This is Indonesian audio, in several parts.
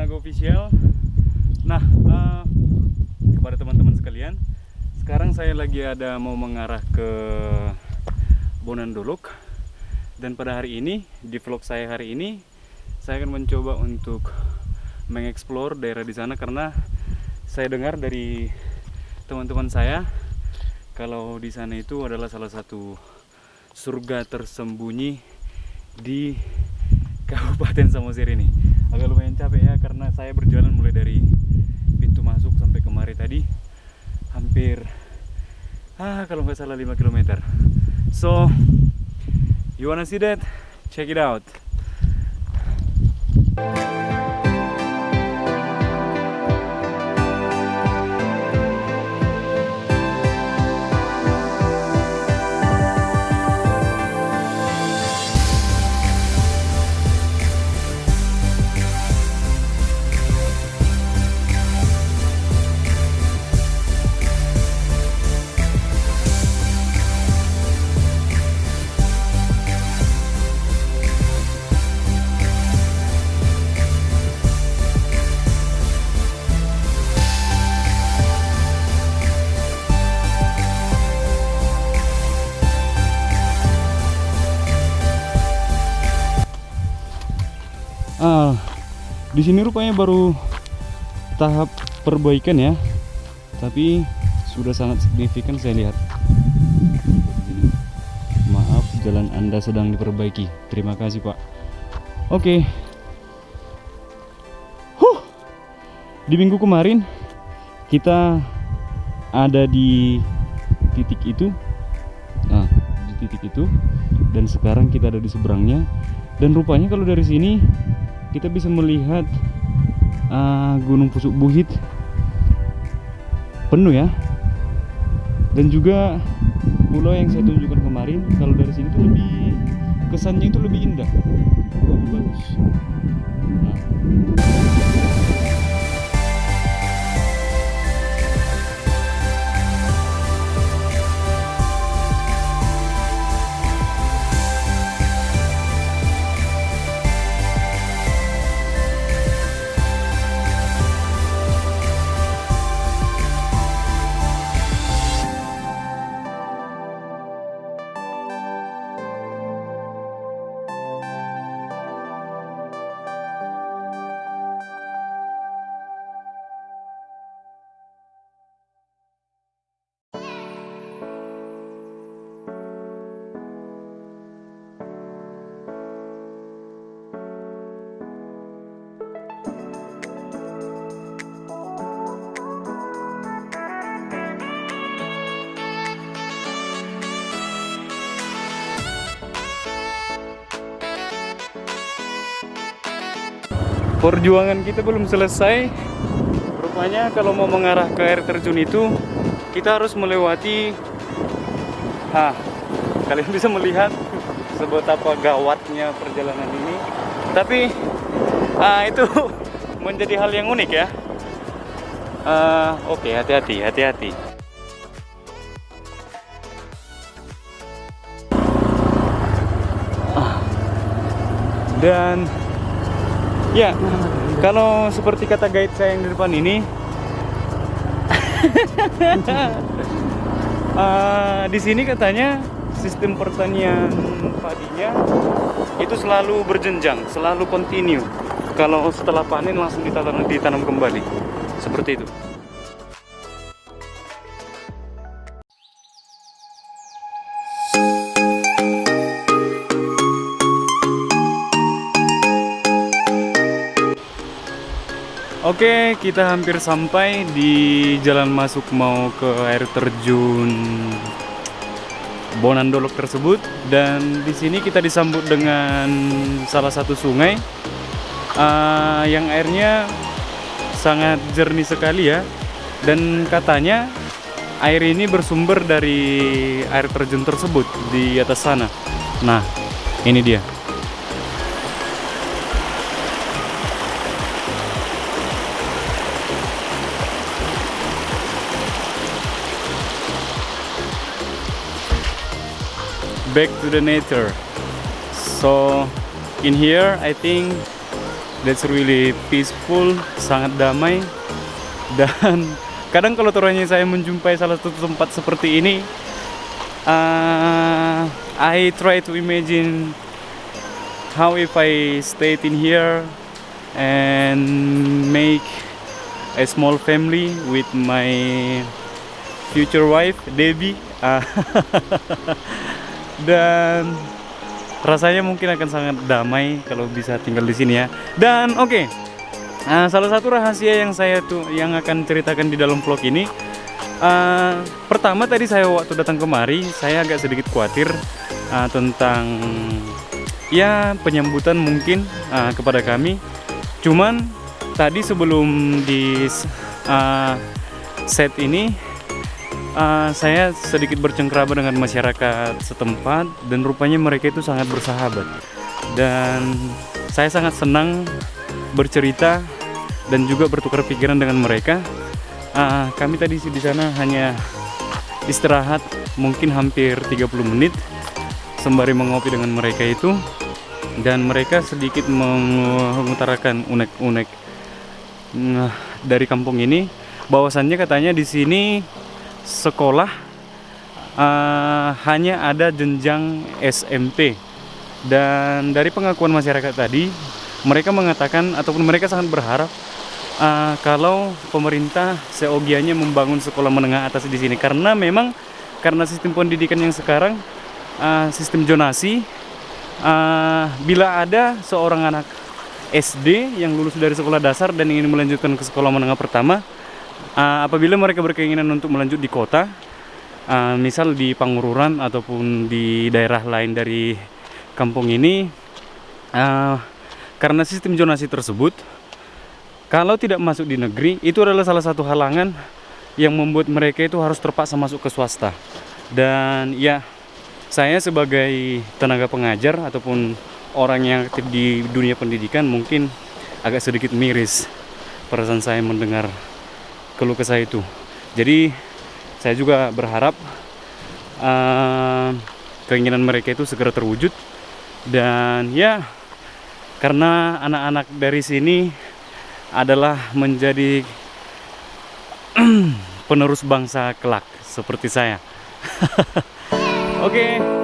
Naga Official. Nah, kepada teman-teman sekalian, sekarang saya lagi mau mengarah ke Bonandolok. Dan pada hari ini, di vlog saya hari ini, saya akan mencoba untuk mengeksplor daerah di sana, karena saya dengar dari teman-teman saya kalau di sana itu adalah salah satu surga tersembunyi di Kabupaten Samosir ini. Agak lumayan capek ya, karena saya berjalan mulai dari pintu masuk sampai kemari tadi hampir kalau nggak salah 5 km. So you wanna see that? Check it out. Di sini rupanya baru tahap perbaikan ya, tapi sudah sangat signifikan saya lihat. Maaf, jalan Anda sedang diperbaiki. Terima kasih Pak. Oke. Di minggu kemarin kita ada di titik itu. Nah, di titik itu, dan sekarang kita ada di seberangnya. Dan rupanya kalau dari sini kita bisa melihat Gunung Pusuk Buhit penuh ya, dan juga pulau yang saya tunjukkan kemarin. Kalau dari sini tuh lebih kesannya itu lebih indah, lebih bagus. Nah, perjuangan kita belum selesai. Rupanya kalau mau mengarah ke air terjun itu kita harus melewati kalian bisa melihat seberapa gawatnya perjalanan ini. Tapi itu menjadi hal yang unik ya. Oke, hati-hati. Dan ya, kalau seperti kata guide saya yang di depan ini, di sini katanya sistem pertanian padinya itu selalu berjenjang, selalu continue. Kalau setelah panen langsung ditanam kembali, seperti itu. Oke, kita hampir sampai di jalan masuk mau ke air terjun Bonandolok tersebut. Dan di sini kita disambut dengan salah satu sungai yang airnya sangat jernih sekali ya. Dan katanya air ini bersumber dari air terjun tersebut di atas sana. Nah, ini dia. Back to the nature. So in here I think That's really peaceful, sangat damai. Dan kadang kalau turunnya saya menjumpai salah satu tempat seperti ini, I try to imagine how if I stayed in here and make a small family with my future wife Debbie. Dan rasanya mungkin akan sangat damai kalau bisa tinggal di sini ya. Dan oke. Salah satu rahasia yang akan ceritakan di dalam vlog ini, pertama tadi saya waktu datang kemari saya agak sedikit khawatir tentang ya penyambutan mungkin kepada kami. Cuman tadi sebelum di set ini saya sedikit bercengkrama dengan masyarakat setempat dan rupanya mereka itu sangat bersahabat. Dan saya sangat senang bercerita dan juga bertukar pikiran dengan mereka. Kami tadi di sana hanya istirahat mungkin hampir 30 menit sembari mengopi dengan mereka itu, dan mereka sedikit mengutarakan unek-unek dari kampung ini, bahwasannya katanya di sini sekolah hanya ada jenjang SMP. Dan dari pengakuan masyarakat tadi, mereka mengatakan ataupun mereka sangat berharap kalau pemerintah seogianya membangun sekolah menengah atas di sini, karena memang karena sistem pendidikan yang sekarang sistem zonasi, bila ada seorang anak SD yang lulus dari sekolah dasar dan ingin melanjutkan ke sekolah menengah pertama, apabila mereka berkeinginan untuk melanjut di kota, misal di Pangururan ataupun di daerah lain dari kampung ini, karena sistem zonasi tersebut, kalau tidak masuk di negeri, itu adalah salah satu halangan yang membuat mereka itu harus terpaksa masuk ke swasta. Dan ya, saya sebagai tenaga pengajar ataupun orang yang aktif di dunia pendidikan mungkin agak sedikit miris perasaan saya mendengar keluh kesah itu. Jadi saya juga berharap keinginan mereka itu segera terwujud. Dan ya, karena anak-anak dari sini adalah menjadi penerus bangsa kelak seperti saya. Oke.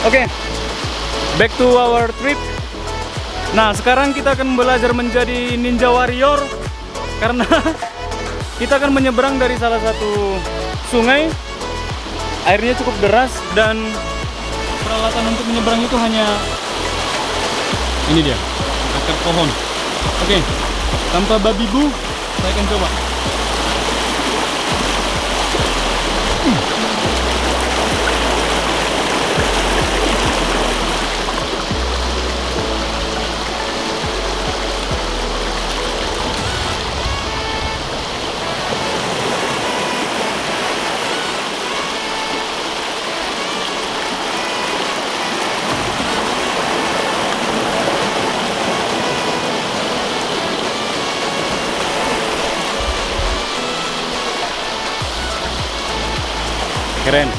Oke, back to our trip. Nah, sekarang kita akan belajar menjadi ninja warrior, karena kita akan menyeberang dari salah satu sungai. Airnya cukup deras dan peralatan untuk menyeberang itu hanya ini dia, akar pohon. Oke, tanpa babi bu, saya akan coba. Keren.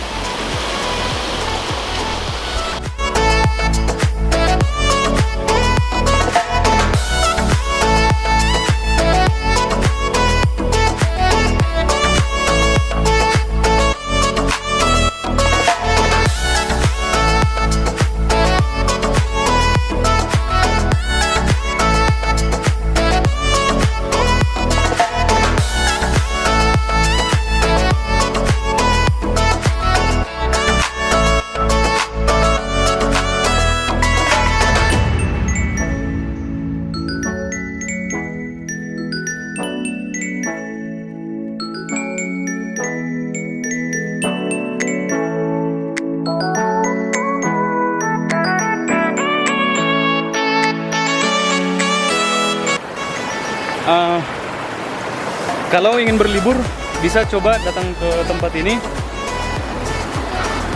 Kalau ingin berlibur bisa coba datang ke tempat ini.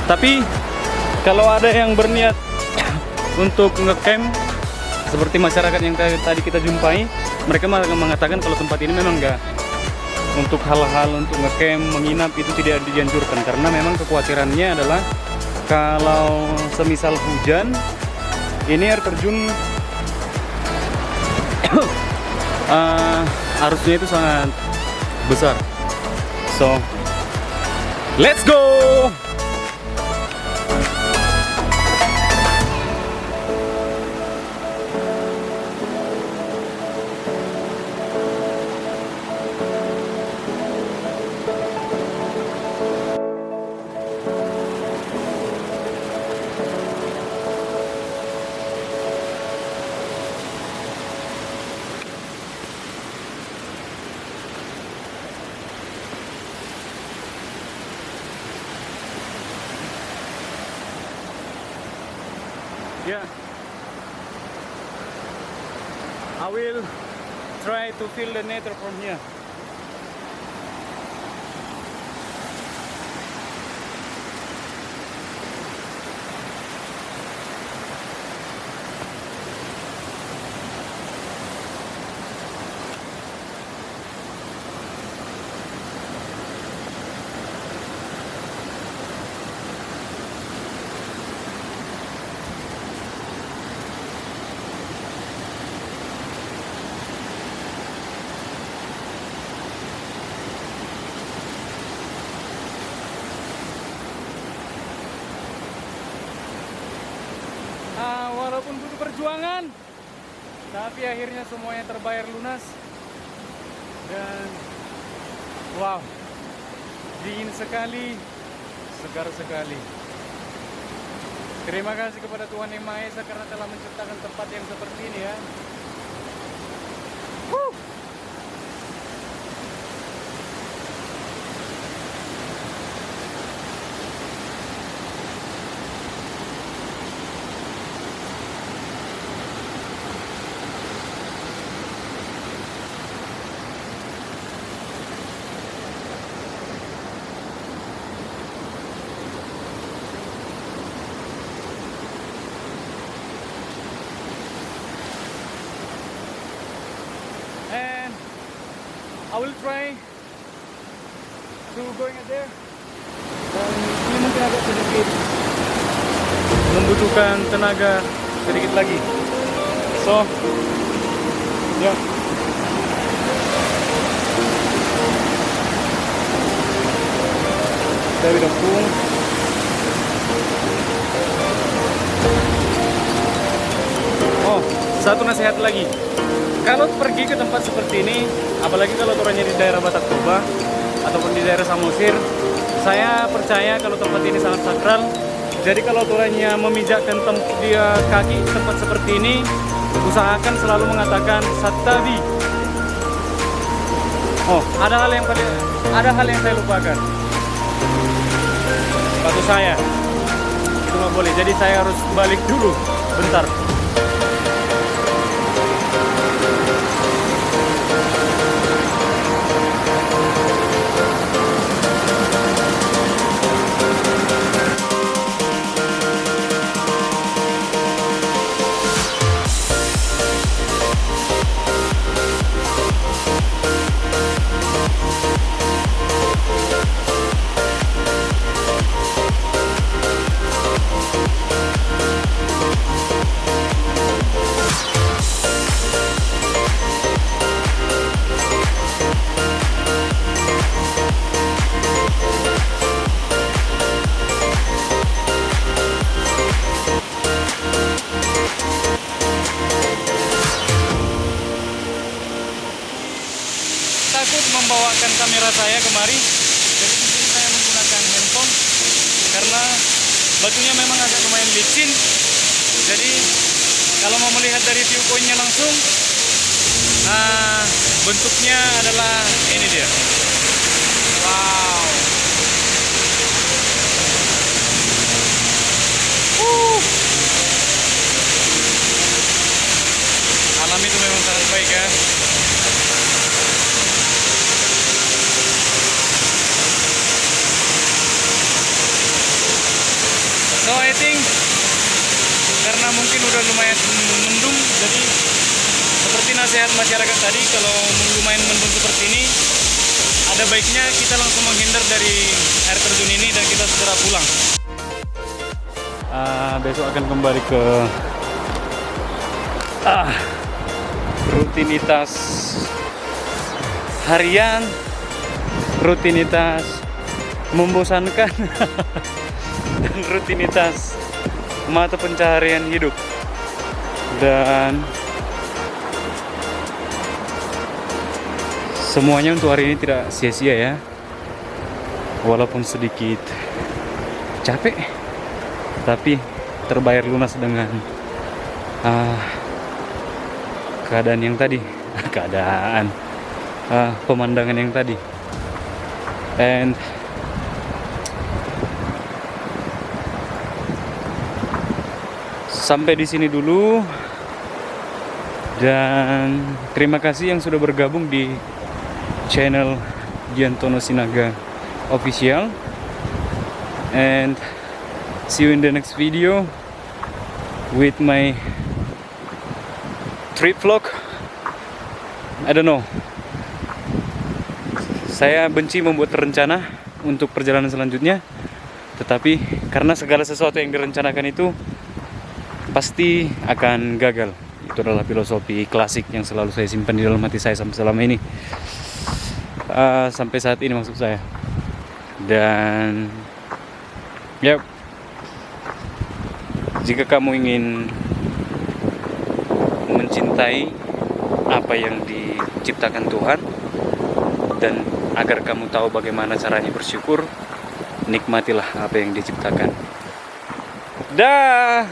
Tapi kalau ada yang berniat untuk ngecamp seperti masyarakat yang tadi kita jumpai, mereka mengatakan kalau tempat ini memang enggak untuk hal-hal untuk ngecamp, menginap itu tidak dianjurkan karena memang kekhawatirannya adalah kalau semisal hujan, ini air terjun arusnya itu sangat besar. So, let's go! Yeah, I will try to feel the nature from here. Walaupun butuh perjuangan, tapi akhirnya semuanya terbayar lunas. Dan wow, dingin sekali, segar sekali. Terima kasih kepada Tuhan Yang Maha Esa karena telah menciptakan tempat yang seperti ini ya. And I will try to going there. Dan ini mungkin agak sedikit membutuhkan tenaga sedikit lagi. So, ya. Dari dapur. Oh, satu nasihat lagi. Kalau pergi ke tempat seperti ini, apalagi kalau turunnya di daerah Batak Toba ataupun di daerah Samosir, saya percaya kalau tempat ini sangat sakral. Jadi kalau turunnya memijakkan dia kaki tempat seperti ini, usahakan selalu mengatakan Sattabi. Oh, ada hal yang saya lupakan. Sepatu saya itu nggak boleh. Jadi saya harus balik dulu, bentar. Takut membawakan kamera saya kemari, jadi di sini saya menggunakan handphone karena batunya memang agak lumayan licin. Jadi kalau mau melihat dari viewpointnya langsung, bentuknya adalah ini dia. Wow. Alam itu memang sangat baik ya. lumayan mendung, jadi seperti nasihat masyarakat tadi, kalau lumayan mendung seperti ini, ada baiknya kita langsung menghindar dari air terjun ini dan kita segera pulang. Besok akan kembali ke rutinitas harian, rutinitas membosankan, dan rutinitas mata pencaharian hidup. Dan semuanya untuk hari ini tidak sia-sia ya, walaupun sedikit capek, tapi terbayar lunas dengan keadaan yang tadi, pemandangan yang tadi. And sampai di sini dulu, dan terima kasih yang sudah bergabung di channel Giantono Sinaga Official, and see you in the next video with my trip vlog. I don't know, saya benci membuat rencana untuk perjalanan selanjutnya, tetapi karena segala sesuatu yang direncanakan itu pasti akan gagal. Itu adalah filosofi klasik yang selalu saya simpan di dalam hati saya sampai selama ini, sampai saat ini maksud saya. Dan jika kamu ingin mencintai apa yang diciptakan Tuhan, dan agar kamu tahu bagaimana caranya bersyukur, nikmatilah apa yang diciptakan. Dah.